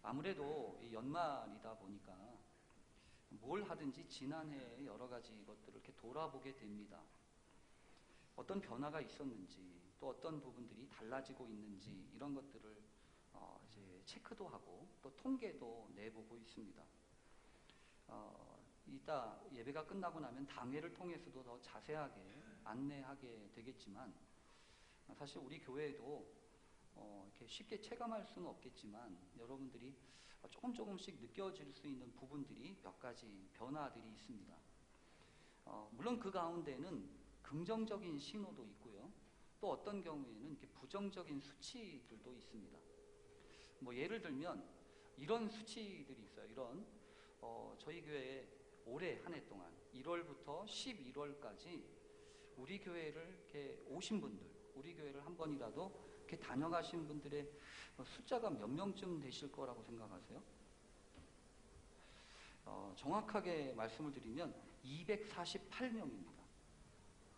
아무래도 이 연말이다 보니까 뭘 하든지 지난해의 여러 가지 것들을 이렇게 돌아보게 됩니다. 어떤 변화가 있었는지, 또 어떤 부분들이 달라지고 있는지 이런 것들을 이제 체크도 하고 또 통계도 내보고 있습니다. 이따 예배가 끝나고 나면 당회를 통해서도 더 자세하게 안내하게 되겠지만, 사실 우리 교회에도 이렇게 쉽게 체감할 수는 없겠지만 여러분들이 조금씩 느껴질 수 있는 부분들이 몇 가지 변화들이 있습니다. 물론 그 가운데는 긍정적인 신호도 있고요, 또 어떤 경우에는 이렇게 부정적인 수치들도 있습니다. 뭐 예를 들면 이런 수치들이 있어요. 이런 저희 교회에 올해 한 해 동안 1월부터 11월까지 우리 교회를 이렇게 오신 분들, 우리 교회를 한 번이라도 이렇게 다녀가신 분들의 숫자가 몇 명쯤 되실 거라고 생각하세요? 정확하게 말씀을 드리면 248명입니다.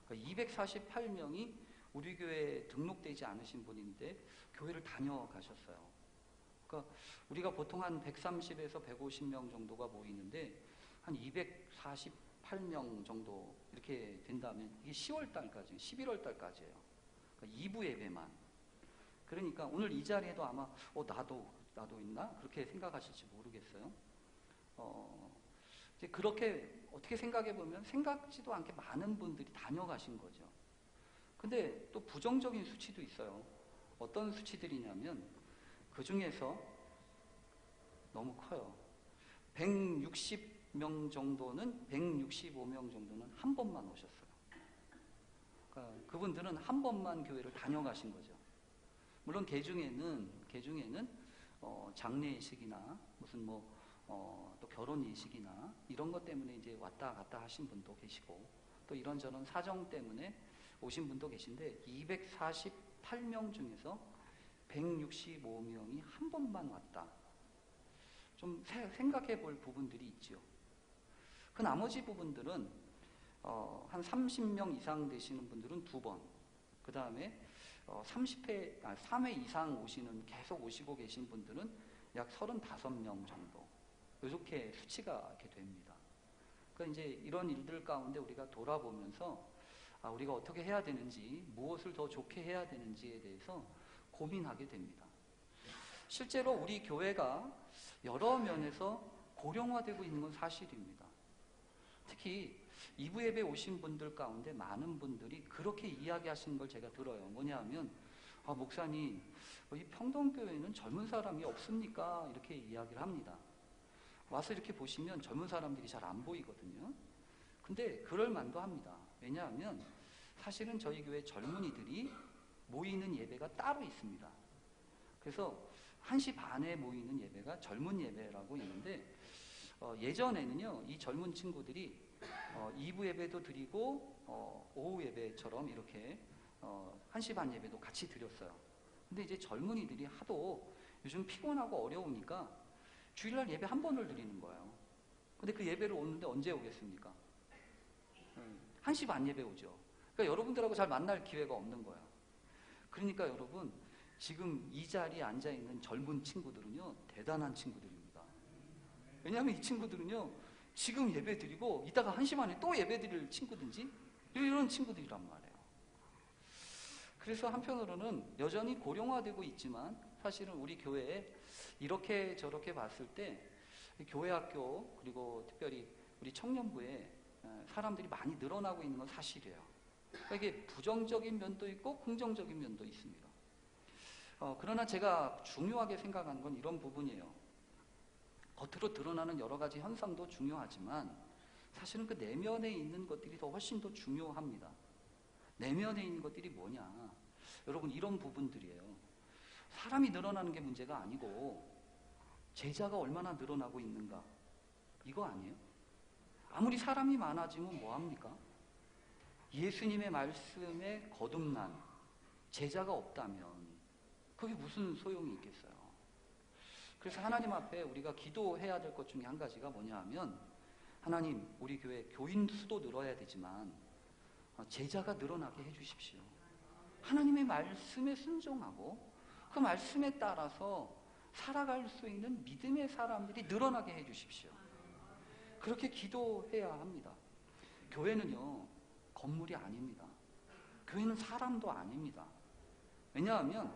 그러니까 248명이 우리 교회에 등록되지 않으신 분인데 교회를 다녀가셨어요. 그러니까 우리가 보통 한 130에서 150명 정도가 모이는데 한 248명 정도 이렇게 된다면 이게 10월 달까지, 11월 달까지예요. 그러니까 2부 예배만. 그러니까 오늘 이 자리에도 아마 나도 있나? 그렇게 생각하실지 모르겠어요. 이제 그렇게 어떻게 생각해 보면 생각지도 않게 많은 분들이 다녀가신 거죠. 근데 또 부정적인 수치도 있어요. 어떤 수치들이냐면 그 중에서 너무 커요. 160명 정도는, 165명 정도는 한 번만 오셨어요. 그러니까 그분들은 한 번만 교회를 다녀가신 거죠. 물론 개 중에는 장례 예식이나 무슨 또 결혼 예식이나 이런 것 때문에 이제 왔다 갔다 하신 분도 계시고, 또 이런저런 사정 때문에 오신 분도 계신데 248명 중에서 165명이 한 번만 왔다. 좀 생각해 볼 부분들이 있죠. 그 나머지 부분들은 한 30명 이상 되시는 분들은 2번, 그 다음에 3회 이상 계속 오시고 계신 분들은 약 35명 정도, 이렇게 수치가 이렇게 됩니다. 그러니까 이제 이런 일들 가운데 우리가 돌아보면서 우리가 어떻게 해야 되는지, 무엇을 더 좋게 해야 되는지에 대해서 고민하게 됩니다. 실제로 우리 교회가 여러 면에서 고령화되고 있는 건 사실입니다. 특히 2부 예배 오신 분들 가운데 많은 분들이 그렇게 이야기하시는 걸 제가 들어요. 뭐냐면 목사님, 이 평동교회는 젊은 사람이 없습니까? 이렇게 이야기를 합니다. 와서 이렇게 보시면 젊은 사람들이 잘 안 보이거든요. 근데 그럴 만도 합니다. 왜냐하면 사실은 저희 교회 젊은이들이 모이는 예배가 따로 있습니다. 그래서 1시 반에 모이는 예배가 젊은 예배라고 있는데, 예전에는요 이 젊은 친구들이 2부 예배도 드리고 오후 예배처럼 이렇게 1시 반 예배도 같이 드렸어요. 근데 이제 젊은이들이 하도 요즘 피곤하고 어려우니까 주일날 예배 한 번을 드리는 거예요. 근데 그 예배를 오는데 언제 오겠습니까? 1시 반 예배 오죠. 그러니까 여러분들하고 잘 만날 기회가 없는 거예요. 그러니까 여러분, 지금 이 자리에 앉아있는 젊은 친구들은요 대단한 친구들입니다. 왜냐하면 이 친구들은요 지금 예배 드리고 이따가 1시 반에 또 예배 드릴 친구든지 이런 친구들이란 말이에요. 그래서 한편으로는 여전히 고령화되고 있지만 사실은 우리 교회에 이렇게 저렇게 봤을 때 교회 학교, 그리고 특별히 우리 청년부에 사람들이 많이 늘어나고 있는 건 사실이에요. 그러니까 이게 부정적인 면도 있고 긍정적인 면도 있습니다. 그러나 제가 중요하게 생각하는 건 이런 부분이에요. 겉으로 드러나는 여러 가지 현상도 중요하지만 사실은 그 내면에 있는 것들이 더 훨씬 더 중요합니다. 내면에 있는 것들이 뭐냐? 여러분, 이런 부분들이에요. 사람이 늘어나는 게 문제가 아니고 제자가 얼마나 늘어나고 있는가, 이거 아니에요? 아무리 사람이 많아지면 뭐합니까? 예수님의 말씀에 거듭난 제자가 없다면 그게 무슨 소용이 있겠어요? 그래서 하나님 앞에 우리가 기도해야 될 것 중에 한 가지가 뭐냐 하면, 하나님, 우리 교회 교인 수도 늘어야 되지만 제자가 늘어나게 해주십시오. 하나님의 말씀에 순종하고 그 말씀에 따라서 살아갈 수 있는 믿음의 사람들이 늘어나게 해주십시오. 그렇게 기도해야 합니다. 교회는요, 건물이 아닙니다. 교회는 사람도 아닙니다. 왜냐하면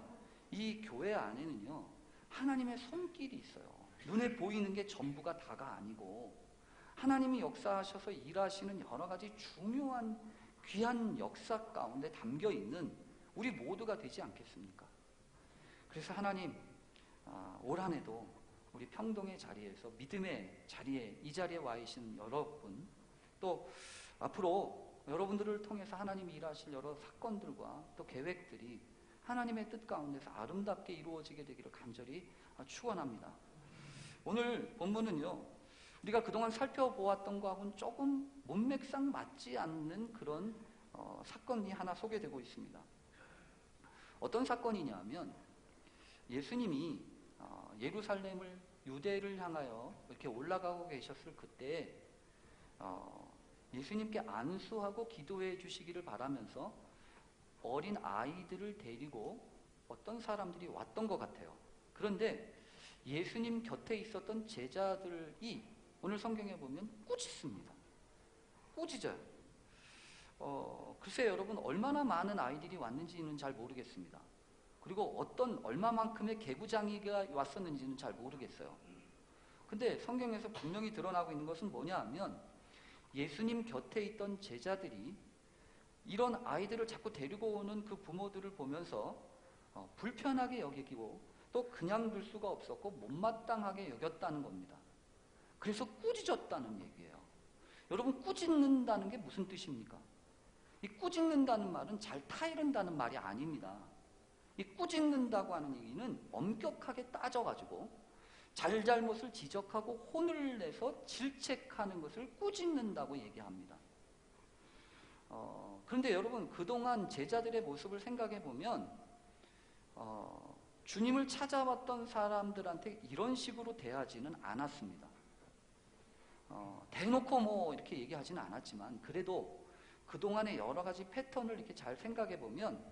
이 교회 안에는요, 하나님의 손길이 있어요. 눈에 보이는 게 전부가 다가 아니고 하나님이 역사하셔서 일하시는 여러 가지 중요한 귀한 역사 가운데 담겨 있는 우리 모두가 되지 않겠습니까? 그래서 하나님, 올 한 해도 우리 평동의 자리에서 믿음의 자리에 이 자리에 와 계신 여러분, 또 앞으로 여러분들을 통해서 하나님이 일하실 여러 사건들과 또 계획들이 하나님의 뜻 가운데서 아름답게 이루어지게 되기를 간절히 축원합니다. 오늘 본문은요, 우리가 그동안 살펴보았던 것하고는 조금 문맥상 맞지 않는 그런 사건이 하나 소개되고 있습니다. 어떤 사건이냐면 예수님이 예루살렘을 유대를 향하여 이렇게 올라가고 계셨을 그때 예수님께 안수하고 기도해 주시기를 바라면서 어린 아이들을 데리고 어떤 사람들이 왔던 것 같아요. 그런데 예수님 곁에 있었던 제자들이 오늘 성경에 보면 꾸짖습니다. 꾸짖어요. 글쎄 여러분, 얼마나 많은 아이들이 왔는지는 잘 모르겠습니다. 그리고 얼마만큼의 개구장이가 왔었는지는 잘 모르겠어요. 근데 성경에서 분명히 드러나고 있는 것은 뭐냐 하면 예수님 곁에 있던 제자들이 이런 아이들을 자꾸 데리고 오는 그 부모들을 보면서 불편하게 여기고 또 그냥 둘 수가 없었고 못마땅하게 여겼다는 겁니다. 그래서 꾸짖었다는 얘기예요. 여러분, 꾸짖는다는 게 무슨 뜻입니까? 이 꾸짖는다는 말은 잘 타이른다는 말이 아닙니다. 이 꾸짖는다고 하는 얘기는 엄격하게 따져가지고 잘잘못을 지적하고 혼을 내서 질책하는 것을 꾸짖는다고 얘기합니다. 그런데 여러분, 그동안 제자들의 모습을 생각해 보면 주님을 찾아왔던 사람들한테 이런 식으로 대하지는 않았습니다. 대놓고 뭐 이렇게 얘기하지는 않았지만 그래도 그동안의 여러 가지 패턴을 이렇게 잘 생각해 보면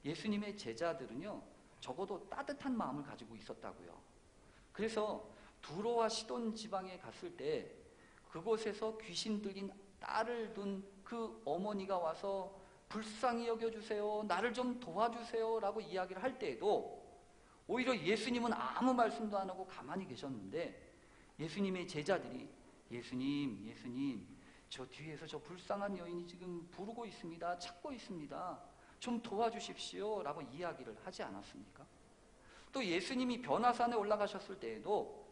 예수님의 제자들은요, 적어도 따뜻한 마음을 가지고 있었다고요. 그래서 두로와 시돈 지방에 갔을 때 그곳에서 귀신 들린 딸을 둔 그 어머니가 와서 불쌍히 여겨주세요, 나를 좀 도와주세요 라고 이야기를 할 때에도 오히려 예수님은 아무 말씀도 안 하고 가만히 계셨는데 예수님의 제자들이 예수님, 저 뒤에서 저 불쌍한 여인이 지금 부르고 있습니다, 찾고 있습니다, 좀 도와주십시오 라고 이야기를 하지 않았습니까? 또 예수님이 변화산에 올라가셨을 때에도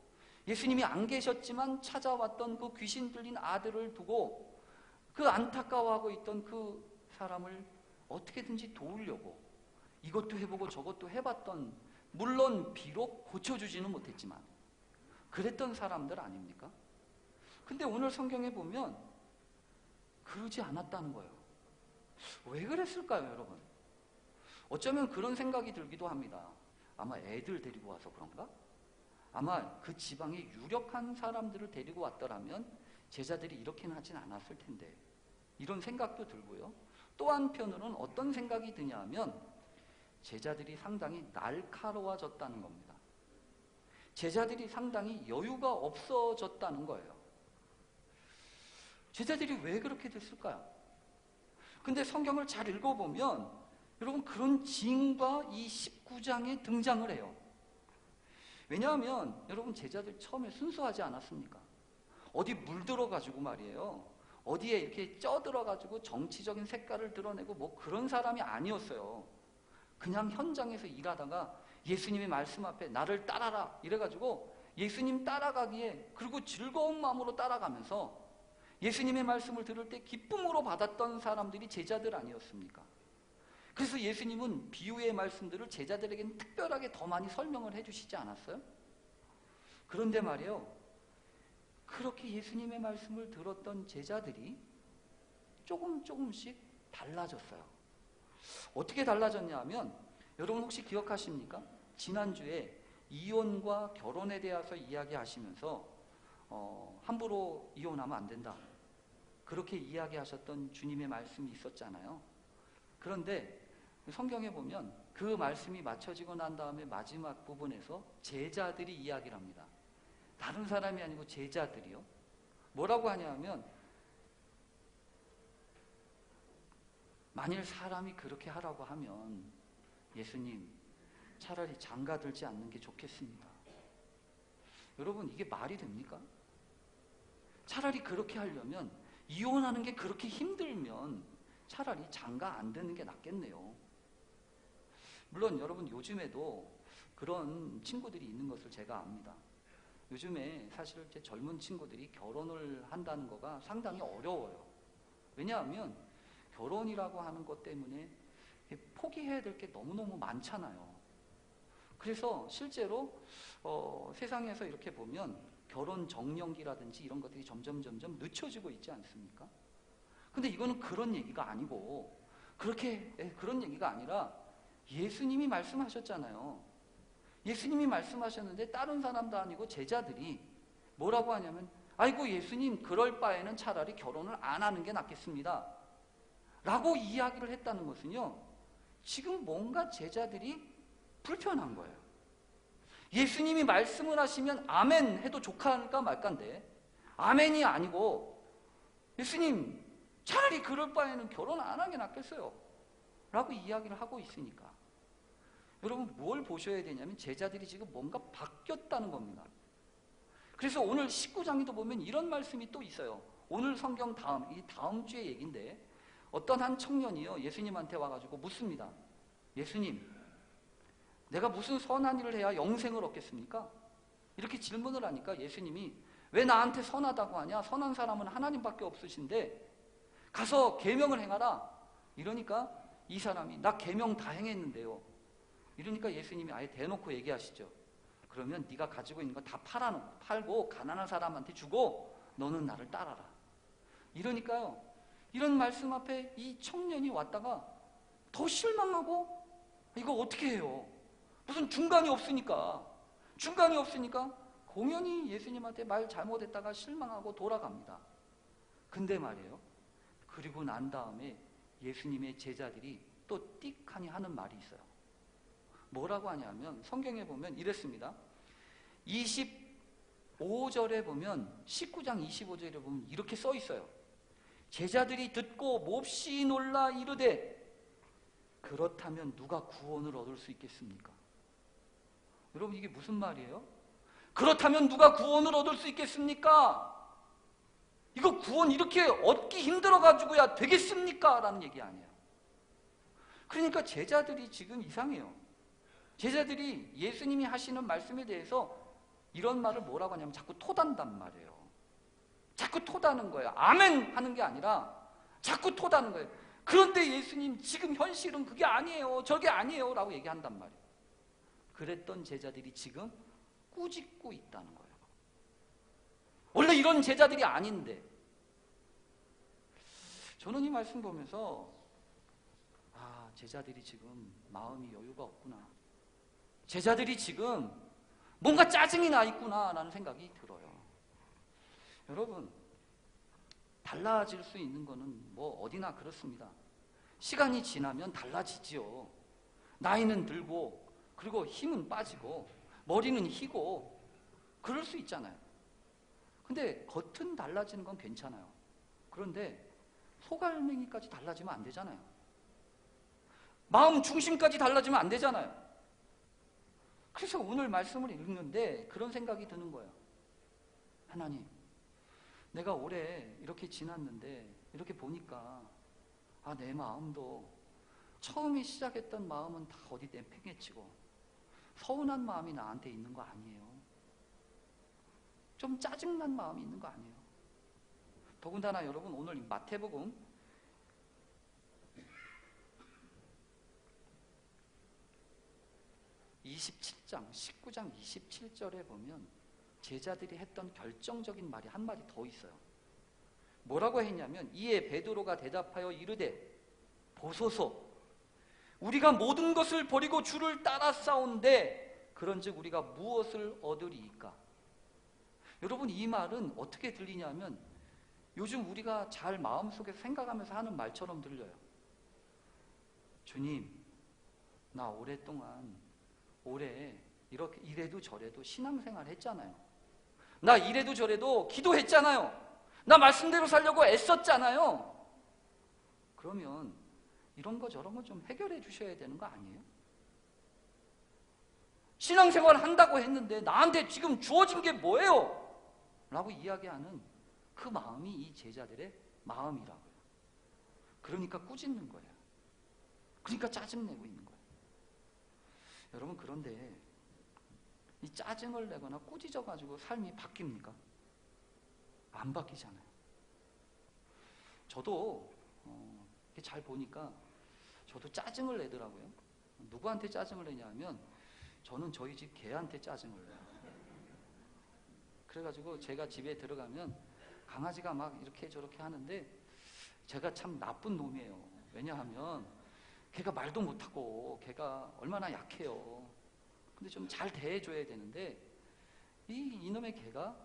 예수님이 안 계셨지만 찾아왔던 그 귀신 들린 아들을 두고 그 안타까워하고 있던 그 사람을 어떻게든지 도우려고 이것도 해보고 저것도 해봤던, 물론 비록 고쳐주지는 못했지만 그랬던 사람들 아닙니까? 근데 오늘 성경에 보면 그러지 않았다는 거예요. 왜 그랬을까요, 여러분? 어쩌면 그런 생각이 들기도 합니다. 아마 애들 데리고 와서 그런가? 아마 그 지방에 유력한 사람들을 데리고 왔더라면 제자들이 이렇게는 하진 않았을 텐데, 이런 생각도 들고요. 또 한편으로는 어떤 생각이 드냐 하면 제자들이 상당히 날카로워졌다는 겁니다. 제자들이 상당히 여유가 없어졌다는 거예요. 제자들이 왜 그렇게 됐을까요? 근데 성경을 잘 읽어보면 여러분, 그런 징후가 이 19장에 등장을 해요. 왜냐하면 여러분, 제자들 처음에 순수하지 않았습니까? 어디 물들어가지고 말이에요, 어디에 이렇게 쪄들어가지고 정치적인 색깔을 드러내고 뭐 그런 사람이 아니었어요. 그냥 현장에서 일하다가 예수님의 말씀 앞에 나를 따라라 이래가지고 예수님 따라가기에, 그리고 즐거운 마음으로 따라가면서 예수님의 말씀을 들을 때 기쁨으로 받았던 사람들이 제자들 아니었습니까? 그래서 예수님은 비유의 말씀들을 제자들에게는 특별하게 더 많이 설명을 해주시지 않았어요? 그런데 말이에요, 그렇게 예수님의 말씀을 들었던 제자들이 조금씩 달라졌어요. 어떻게 달라졌냐 하면, 여러분 혹시 기억하십니까? 지난주에 이혼과 결혼에 대해서 이야기하시면서 함부로 이혼하면 안 된다, 그렇게 이야기하셨던 주님의 말씀이 있었잖아요. 그런데 성경에 보면 그 말씀이 맞춰지고 난 다음에 마지막 부분에서 제자들이 이야기를 합니다. 다른 사람이 아니고 제자들이요. 뭐라고 하냐면 만일 사람이 그렇게 하라고 하면 예수님 차라리 장가들지 않는 게 좋겠습니다. 여러분 이게 말이 됩니까? 차라리 그렇게 하려면 이혼하는 게 그렇게 힘들면 차라리 장가 안 되는 게 낫겠네요. 물론 여러분 요즘에도 그런 친구들이 있는 것을 제가 압니다. 요즘에 사실 제 젊은 친구들이 결혼을 한다는 거가 상당히 어려워요. 왜냐하면 결혼이라고 하는 것 때문에 포기해야 될 게 너무너무 많잖아요. 그래서 실제로 세상에서 이렇게 보면 결혼 정년기라든지 이런 것들이 점점 늦춰지고 있지 않습니까? 근데 이거는 그런 얘기가 아니고 그런 얘기가 아니라 예수님이 말씀하셨잖아요. 예수님이 말씀하셨는데 다른 사람도 아니고 제자들이 뭐라고 하냐면 아이고 예수님 그럴 바에는 차라리 결혼을 안 하는 게 낫겠습니다 라고 이야기를 했다는 것은요, 지금 뭔가 제자들이 불편한 거예요. 예수님이 말씀을 하시면 아멘 해도 좋을까 말까인데 아멘이 아니고 예수님 차라리 그럴 바에는 결혼 안 하는 게 낫겠어요 라고 이야기를 하고 있으니까 여러분 뭘 보셔야 되냐면 제자들이 지금 뭔가 바뀌었다는 겁니다. 그래서 오늘 19장에도 보면 이런 말씀이 또 있어요. 오늘 성경 다음 주의 얘기인데 어떤 한 청년이요 예수님한테 와가지고 묻습니다. 예수님 내가 무슨 선한 일을 해야 영생을 얻겠습니까? 이렇게 질문을 하니까 예수님이 왜 나한테 선하다고 하냐? 선한 사람은 하나님밖에 없으신데 가서 계명을 행하라. 이러니까 이 사람이 나 계명 다 행했는데요. 이러니까 예수님이 아예 대놓고 얘기하시죠. 그러면 네가 가지고 있는 거 다 팔고 가난한 사람한테 주고 너는 나를 따라라. 이러니까요. 이런 말씀 앞에 이 청년이 왔다가 더 실망하고 이거 어떻게 해요? 무슨 중간이 없으니까 공연히 예수님한테 말 잘못했다가 실망하고 돌아갑니다. 근데 말이에요. 그리고 난 다음에 예수님의 제자들이 또 띡하니 하는 말이 있어요. 뭐라고 하냐면 성경에 보면 이랬습니다. 25절에 보면 19장 25절에 보면 이렇게 써 있어요. 제자들이 듣고 몹시 놀라 이르되 그렇다면 누가 구원을 얻을 수 있겠습니까? 여러분 이게 무슨 말이에요? 그렇다면 누가 구원을 얻을 수 있겠습니까? 이거 구원 이렇게 얻기 힘들어가지고야 되겠습니까? 라는 얘기 아니에요. 그러니까 제자들이 지금 이상해요. 제자들이 예수님이 하시는 말씀에 대해서 이런 말을 뭐라고 하냐면 자꾸 토단단 말이에요. 자꾸 토다는 거예요. 아멘 하는 게 아니라 자꾸 토다는 거예요. 그런데 예수님 지금 현실은 그게 아니에요. 저게 아니에요 라고 얘기한단 말이에요. 그랬던 제자들이 지금 꾸짖고 있다는 거예요. 원래 이런 제자들이 아닌데 저는 이 말씀 보면서 제자들이 지금 마음이 여유가 없구나. 제자들이 지금 뭔가 짜증이 나 있구나 라는 생각이 들어요. 여러분 달라질 수 있는 거는 뭐 어디나 그렇습니다. 시간이 지나면 달라지지요. 나이는 들고 그리고 힘은 빠지고 머리는 희고 그럴 수 있잖아요. 근데 겉은 달라지는 건 괜찮아요. 그런데 속알맹이까지 달라지면 안 되잖아요. 마음 중심까지 달라지면 안 되잖아요. 그래서 오늘 말씀을 읽는데 그런 생각이 드는 거예요. 하나님, 내가 올해 이렇게 지났는데 이렇게 보니까 내 마음도 처음에 시작했던 마음은 다 어디 내팽개치고 서운한 마음이 나한테 있는 거 아니에요. 좀 짜증난 마음이 있는 거 아니에요. 더군다나 여러분 오늘 마태복음 27장 19장 27절에 보면 제자들이 했던 결정적인 말이 한 마디 더 있어요. 뭐라고 했냐면 이에 베드로가 대답하여 이르되 보소서 우리가 모든 것을 버리고 주를 따라 싸운데 그런즉 우리가 무엇을 얻으리이까? 여러분 이 말은 어떻게 들리냐면 요즘 우리가 잘 마음속에 생각하면서 하는 말처럼 들려요. 주님 나 오랫동안 이렇게 이래도 저래도 신앙생활 했잖아요. 나 이래도 저래도 기도했잖아요. 나 말씀대로 살려고 애썼잖아요. 그러면 이런 거 저런 거 좀 해결해 주셔야 되는 거 아니에요? 신앙생활 한다고 했는데 나한테 지금 주어진 게 뭐예요? 라고 이야기하는 그 마음이 이 제자들의 마음이라고요. 그러니까 꾸짖는 거예요. 그러니까 짜증내고 있는 거예요. 여러분, 그런데 이 짜증을 내거나 꾸짖어가지고 삶이 바뀝니까? 안 바뀌잖아요. 저도 잘 보니까 저도 짜증을 내더라고요. 누구한테 짜증을 내냐면 저는 저희 집 개한테 짜증을 내요. 그래가지고 제가 집에 들어가면 강아지가 막 이렇게 저렇게 하는데 제가 참 나쁜 놈이에요. 왜냐하면 걔가 말도 못하고 걔가 얼마나 약해요. 근데 좀 잘 대해줘야 되는데 이놈의 개가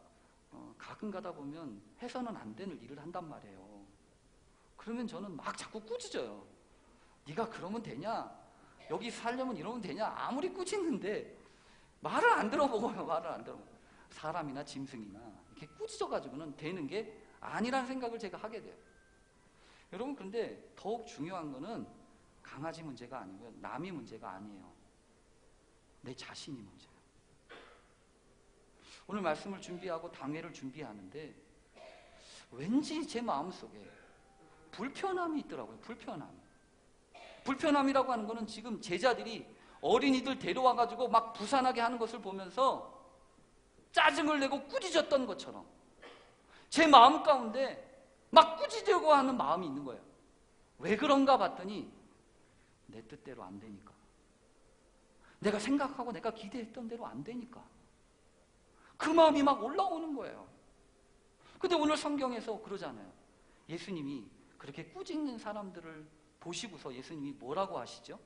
가끔 가다 보면 해서는 안 되는 일을 한단 말이에요. 그러면 저는 막 자꾸 꾸짖어요. 네가 그러면 되냐? 여기 살려면 이러면 되냐? 아무리 꾸짖는데 말을 안 들어보고요. 말을 안 들어보고. 사람이나 짐승이나 이렇게 꾸짖어가지고는 되는 게 아니라는 생각을 제가 하게 돼요. 여러분, 그런데 더욱 중요한 거는 강아지 문제가 아니고요. 남이 문제가 아니에요. 내 자신이 문제예요. 오늘 말씀을 준비하고 당회를 준비하는데 왠지 제 마음속에 불편함이 있더라고요. 불편함이라고 하는 거는 지금 제자들이 어린이들 데려와가지고 막 부산하게 하는 것을 보면서 짜증을 내고 꾸짖었던 것처럼 제 마음 가운데 막 꾸짖으려고 하는 마음이 있는 거예요. 왜 그런가 봤더니 내 뜻대로 안 되니까. 내가 생각하고 내가 기대했던 대로 안 되니까. 그 마음이 막 올라오는 거예요. 근데 오늘 성경에서 그러잖아요. 예수님이 그렇게 꾸짖는 사람들을 보시고서 예수님이 뭐라고 하시죠?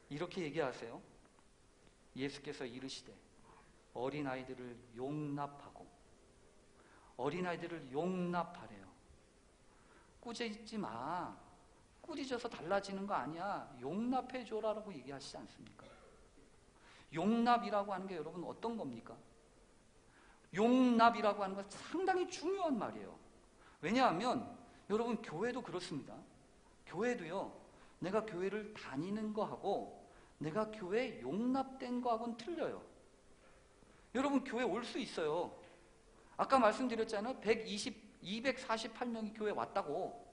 이렇게 얘기하세요. 예수께서 이르시되 어린아이들을 용납하고, 어린아이들을 용납하래요. 꾸짖지 마. 꾸짖어서 달라지는 거 아니야. 용납해줘라라고 얘기하시지 않습니까? 용납이라고 하는 게 여러분 어떤 겁니까? 용납이라고 하는 건 상당히 중요한 말이에요. 왜냐하면 여러분, 교회도 그렇습니다. 교회도요, 내가 교회를 다니는 거하고 내가 교회에 용납된 거하고는 틀려요. 여러분, 교회 올 수 있어요. 아까 말씀드렸잖아요. 248명이 교회 왔다고.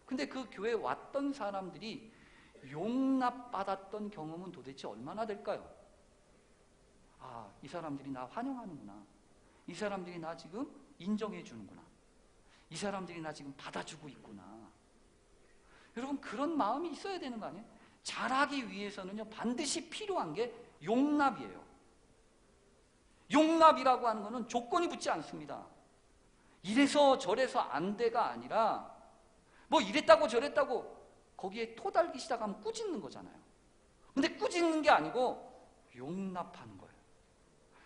근데 그 교회에 왔던 사람들이 용납받았던 경험은 도대체 얼마나 될까요? 아, 이 사람들이 나 환영하는구나. 이 사람들이 나 지금 인정해 주는구나. 이 사람들이 나 지금 받아주고 있구나. 여러분, 그런 마음이 있어야 되는 거 아니에요? 잘하기 위해서는요, 반드시 필요한 게 용납이에요. 용납이라고 하는 거는 조건이 붙지 않습니다. 이래서 저래서 안 돼가 아니라 뭐 이랬다고 저랬다고 거기에 토달기 시작하면 꾸짖는 거잖아요. 근데 꾸짖는 게 아니고 용납하는 거예요.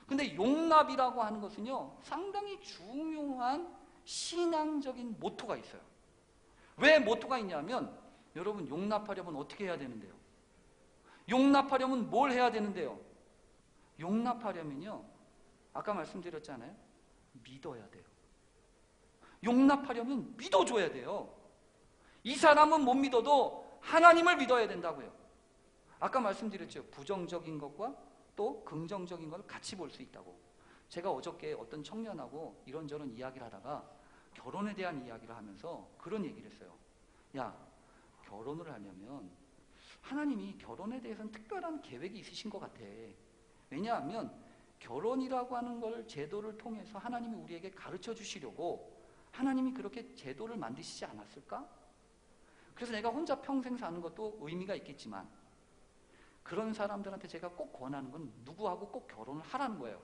근데 용납이라고 하는 것은요, 상당히 중요한 신앙적인 모토가 있어요. 왜 모토가 있냐면, 여러분, 용납하려면 어떻게 해야 되는데요? 용납하려면 뭘 해야 되는데요? 용납하려면요, 아까 말씀드렸잖아요. 믿어야 돼요. 용납하려면 믿어줘야 돼요. 이 사람은 못 믿어도 하나님을 믿어야 된다고요. 아까 말씀드렸죠. 부정적인 것과 또 긍정적인 걸 같이 볼 수 있다고. 제가 어저께 어떤 청년하고 이런저런 이야기를 하다가 결혼에 대한 이야기를 하면서 그런 얘기를 했어요. 야, 결혼을 하려면 하나님이 결혼에 대해서는 특별한 계획이 있으신 것 같아. 왜냐하면 결혼이라고 하는 걸 제도를 통해서 하나님이 우리에게 가르쳐 주시려고 하나님이 그렇게 제도를 만드시지 않았을까? 그래서 내가 혼자 평생 사는 것도 의미가 있겠지만 그런 사람들한테 제가 꼭 권하는 건 누구하고 꼭 결혼을 하라는 거예요.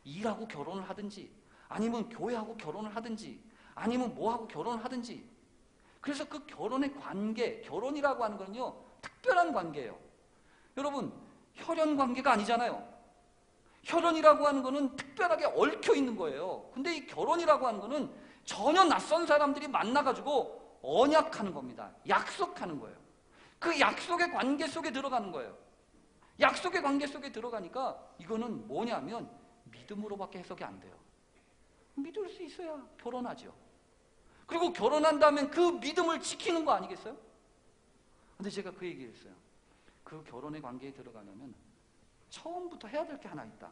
일하고 결혼을 하든지 아니면 교회하고 결혼을 하든지 아니면 뭐하고 결혼을 하든지. 그래서 그 결혼의 관계, 결혼이라고 하는 건요, 특별한 관계예요. 여러분, 혈연 관계가 아니잖아요. 혈연이라고 하는 거는 특별하게 얽혀 있는 거예요. 근데 이 결혼이라고 하는 거는 전혀 낯선 사람들이 만나가지고 언약하는 겁니다. 약속하는 거예요. 그 약속의 관계 속에 들어가는 거예요. 약속의 관계 속에 들어가니까 이거는 뭐냐면 믿음으로밖에 해석이 안 돼요. 믿을 수 있어야 결혼하죠. 그리고 결혼한다면 그 믿음을 지키는 거 아니겠어요? 근데 제가 그 얘기를 했어요. 그 결혼의 관계에 들어가려면 처음부터 해야 될 게 하나 있다.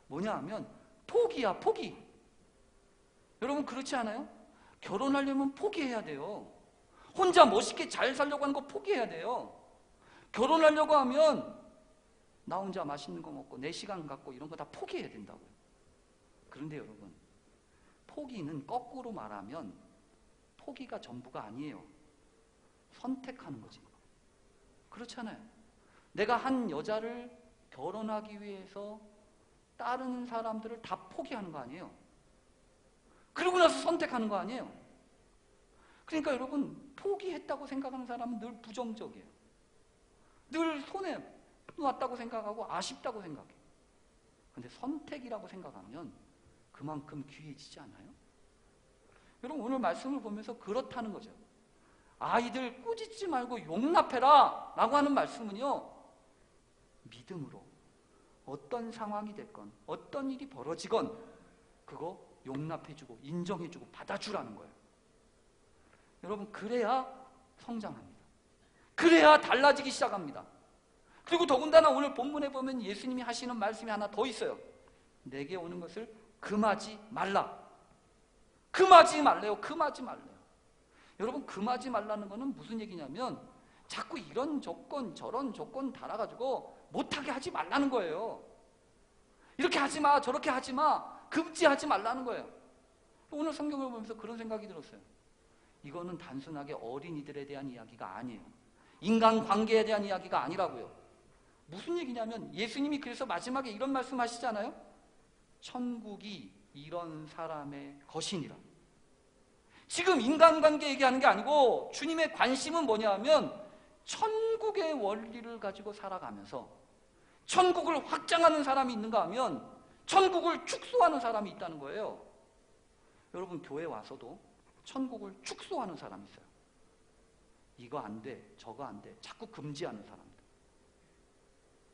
뭐냐 하면 포기야, 포기. 여러분 그렇지 않아요? 결혼하려면 포기해야 돼요. 혼자 멋있게 잘 살려고 하는 거 포기해야 돼요. 결혼하려고 하면 나 혼자 맛있는 거 먹고 내 시간 갖고 이런 거 다 포기해야 된다고요. 그런데 여러분, 포기는 거꾸로 말하면 포기가 전부가 아니에요. 선택하는 거지. 그렇잖아요. 내가 한 여자를 결혼하기 위해서 다른 사람들을 다 포기하는 거 아니에요. 그러고 나서 선택하는 거 아니에요. 그러니까 여러분, 포기했다고 생각하는 사람은 늘 부정적이에요. 늘 손해 놨다고 생각하고 아쉽다고 생각해. 근데 선택이라고 생각하면 그만큼 귀해지지 않아요? 여러분 오늘 말씀을 보면서 그렇다는 거죠. 아이들 꾸짖지 말고 용납해라 라고 하는 말씀은요, 믿음으로 어떤 상황이 됐건 어떤 일이 벌어지건 그거 용납해주고 인정해주고 받아주라는 거예요. 여러분 그래야 성장합니다. 그래야 달라지기 시작합니다. 그리고 더군다나 오늘 본문에 보면 예수님이 하시는 말씀이 하나 더 있어요. 내게 오는 것을 금하지 말라. 금하지 말래요. 금하지 말래요. 여러분 금하지 말라는 거는 무슨 얘기냐면 자꾸 이런 조건 저런 조건 달아가지고 못하게 하지 말라는 거예요. 이렇게 하지 마 저렇게 하지 마 금지하지 말라는 거예요. 오늘 성경을 보면서 그런 생각이 들었어요. 이거는 단순하게 어린이들에 대한 이야기가 아니에요. 인간관계에 대한 이야기가 아니라고요. 무슨 얘기냐면 예수님이 그래서 마지막에 이런 말씀 하시잖아요. 천국이 이런 사람의 것이니라. 지금 인간관계 얘기하는 게 아니고 주님의 관심은 뭐냐 하면 천국의 원리를 가지고 살아가면서 천국을 확장하는 사람이 있는가 하면 천국을 축소하는 사람이 있다는 거예요. 여러분 교회 와서도 천국을 축소하는 사람이 있어요. 이거 안 돼, 저거 안 돼. 자꾸 금지하는 사람들.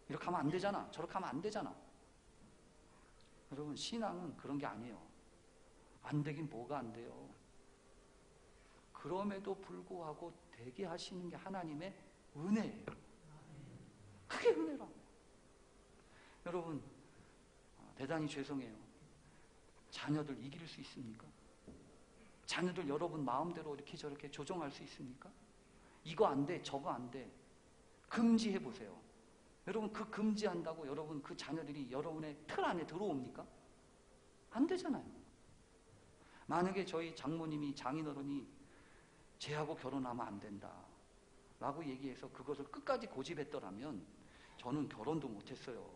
이렇게 하면 안 되잖아. 저렇게 하면 안 되잖아. 여러분 신앙은 그런 게 아니에요. 안 되긴 뭐가 안 돼요. 그럼에도 불구하고 되게 하시는 게 하나님의 은혜예요. 그게 은혜라고. 여러분 대단히 죄송해요. 자녀들 이길 수 있습니까? 자녀들 여러분 마음대로 이렇게 저렇게 조종할 수 있습니까? 이거 안 돼, 저거 안 돼. 금지해 보세요. 여러분 그 금지한다고 여러분 그 자녀들이 여러분의 틀 안에 들어옵니까? 안 되잖아요. 만약에 저희 장모님이 장인어른이 쟤하고 결혼하면 안 된다 라고 얘기해서 그것을 끝까지 고집했더라면 저는 결혼도 못했어요.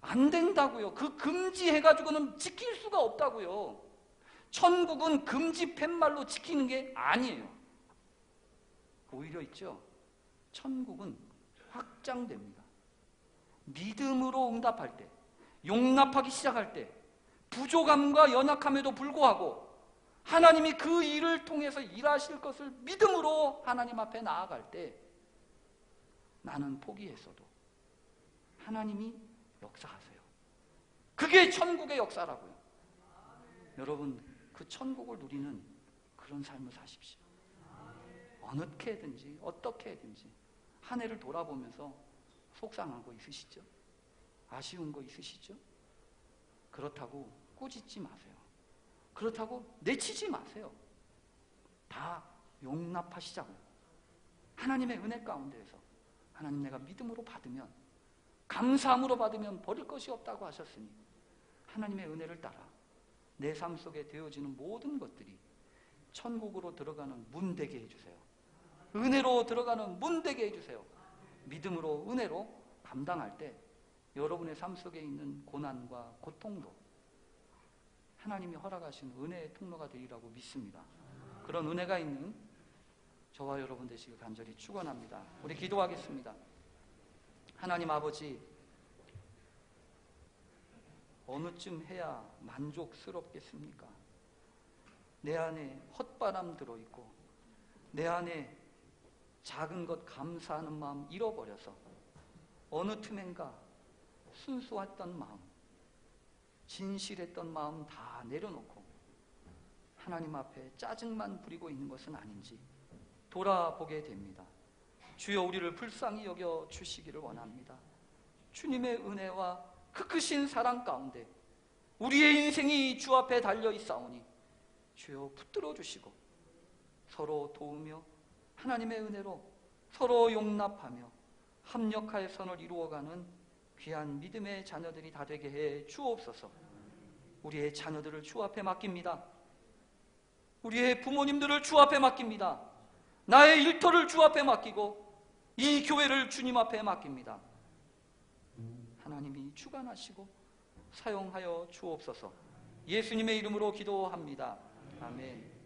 안 된다고요. 그 금지해가지고는 지킬 수가 없다고요. 천국은 금지 팻말로 지키는 게 아니에요. 오히려 있죠. 천국은 확장됩니다. 믿음으로 응답할 때, 용납하기 시작할 때, 부족함과 연약함에도 불구하고 하나님이 그 일을 통해서 일하실 것을 믿음으로 하나님 앞에 나아갈 때 나는 포기했어도 하나님이 역사하세요. 그게 천국의 역사라고요. 여러분 그 천국을 누리는 그런 삶을 사십시오. 어떻게 해든지 어떻게 해든지 한 해를 돌아보면서 속상한 거 있으시죠? 아쉬운 거 있으시죠? 그렇다고 꾸짖지 마세요. 그렇다고 내치지 마세요. 다 용납하시자고요. 하나님의 은혜 가운데에서 하나님 내가 믿음으로 받으면 감사함으로 받으면 버릴 것이 없다고 하셨으니 하나님의 은혜를 따라 내 삶 속에 되어지는 모든 것들이 천국으로 들어가는 문 되게 해주세요. 은혜로 들어가는 문 되게 해주세요. 믿음으로 은혜로 감당할 때 여러분의 삶 속에 있는 고난과 고통도 하나님이 허락하신 은혜의 통로가 되리라고 믿습니다. 그런 은혜가 있는 저와 여러분 되시길 간절히 축원합니다. 우리 기도하겠습니다. 하나님 아버지, 어느쯤 해야 만족스럽겠습니까? 내 안에 헛바람 들어있고 내 안에 작은 것 감사하는 마음 잃어버려서 어느 틈엔가 순수했던 마음, 진실했던 마음 다 내려놓고 하나님 앞에 짜증만 부리고 있는 것은 아닌지 돌아보게 됩니다. 주여, 우리를 불쌍히 여겨 주시기를 원합니다. 주님의 은혜와 그 크신 사랑 가운데 우리의 인생이 주 앞에 달려 있사오니 주여 붙들어 주시고 서로 도우며 하나님의 은혜로 서로 용납하며 합력하여 선을 이루어가는 귀한 믿음의 자녀들이 다 되게 해 주옵소서. 우리의 자녀들을 주 앞에 맡깁니다. 우리의 부모님들을 주 앞에 맡깁니다. 나의 일터를 주 앞에 맡기고 이 교회를 주님 앞에 맡깁니다. 하나님이 주관하시고 사용하여 주옵소서. 예수님의 이름으로 기도합니다. 아멘.